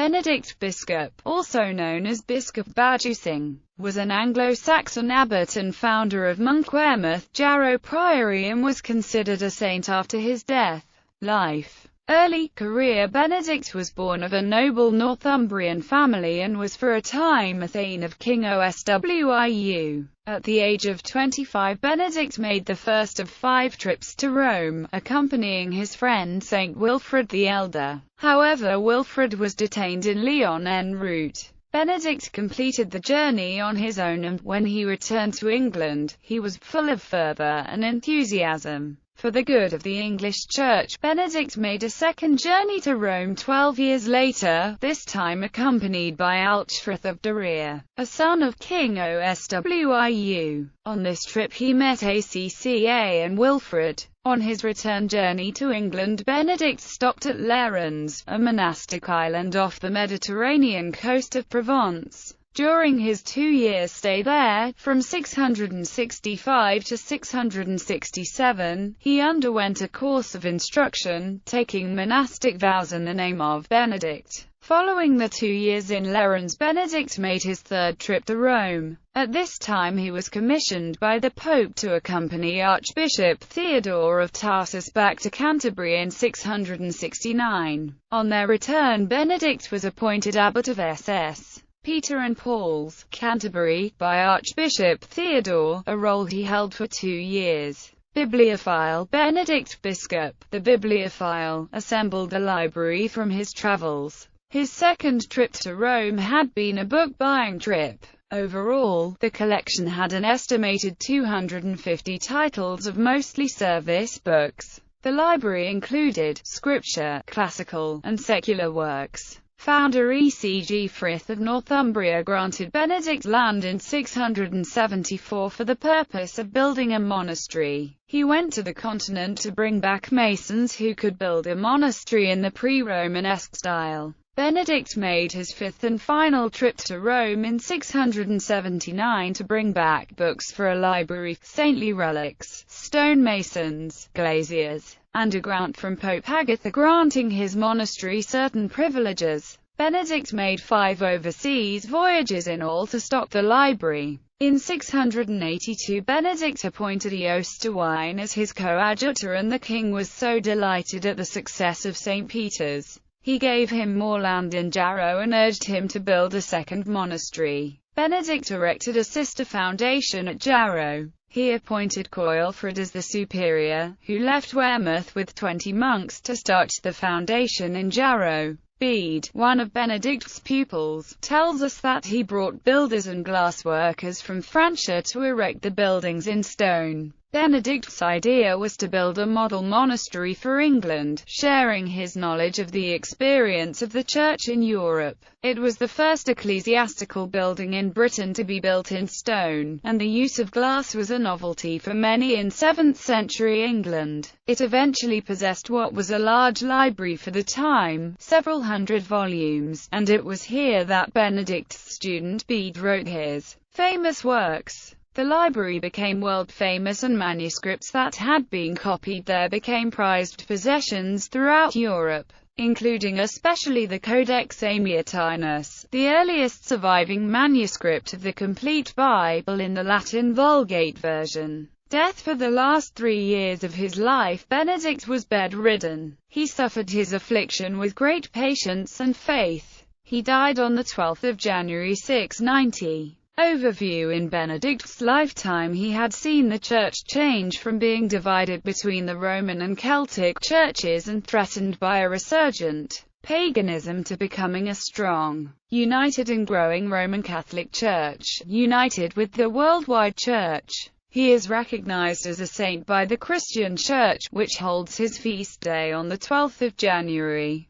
Benedict Biscop, also known as Biscop Badusing, was an Anglo-Saxon abbot and founder of Monk Wearmouth Jarrow Priory and was considered a saint after his death. Life. Early career. Benedict was born of a noble Northumbrian family and was for a time a thane of King Oswiu. At the age of 25, Benedict made the first of 5 trips to Rome, accompanying his friend Saint Wilfrid the Elder. However, Wilfrid was detained in Lyon en route. Benedict completed the journey on his own, and when he returned to England, he was full of fervour and enthusiasm for the good of the English Church. Benedict made a second journey to Rome 12 years later, this time accompanied by Alchfrith of Deria, a son of King Oswiu. On this trip he met Acca and Wilfrid. On his return journey to England, Benedict stopped at Lerins, a monastic island off the Mediterranean coast of Provence. During his 2-year stay there, from 665 to 667, he underwent a course of instruction, taking monastic vows in the name of Benedict. Following the 2 years in Lerins, Benedict made his 3rd trip to Rome. At this time he was commissioned by the Pope to accompany Archbishop Theodore of Tarsus back to Canterbury in 669. On their return, Benedict was appointed abbot of Ss. Peter and Paul's, Canterbury, by Archbishop Theodore, a role he held for 2 years. Bibliophile. Benedict Biscop, the bibliophile, assembled a library from his travels. His second trip to Rome had been a book-buying trip. Overall, the collection had an estimated 250 titles of mostly service books. The library included scripture, classical, and secular works. Founder E.C.G. Frith of Northumbria granted Benedict land in 674 for the purpose of building a monastery. He went to the continent to bring back masons who could build a monastery in the pre-Romanesque style. Benedict made his 5th and final trip to Rome in 679 to bring back books for a library, saintly relics, stonemasons, glaziers, and a grant from Pope Agatha granting his monastery certain privileges. Benedict made 5 overseas voyages in all to stock the library. In 682 Benedict appointed Eostawine as his coadjutor, and the king was so delighted at the success of St. Peter's, he gave him more land in Jarrow and urged him to build a second monastery. Benedict erected a sister foundation at Jarrow. He appointed Coilfrid as the superior, who left Wearmouth with 20 monks to start the foundation in Jarrow. Bede, one of Benedict's pupils, tells us that he brought builders and glassworkers from Francia to erect the buildings in stone. Benedict's idea was to build a model monastery for England, sharing his knowledge of the experience of the Church in Europe. It was the first ecclesiastical building in Britain to be built in stone, and the use of glass was a novelty for many in 7th century England. It eventually possessed what was a large library for the time, several hundred volumes, and it was here that Benedict's student Bede wrote his famous works. The library became world-famous, and manuscripts that had been copied there became prized possessions throughout Europe, including especially the Codex Amiatinus, the earliest surviving manuscript of the complete Bible in the Latin Vulgate version. Death. For the last 3 years of his life, Benedict was bedridden. He suffered his affliction with great patience and faith. He died on the 12th of January 690. Overview. In Benedict's lifetime he had seen the Church change from being divided between the Roman and Celtic churches and threatened by a resurgent paganism to becoming a strong, united and growing Roman Catholic Church, united with the worldwide Church. He is recognized as a saint by the Christian Church, which holds his feast day on the 12th of January.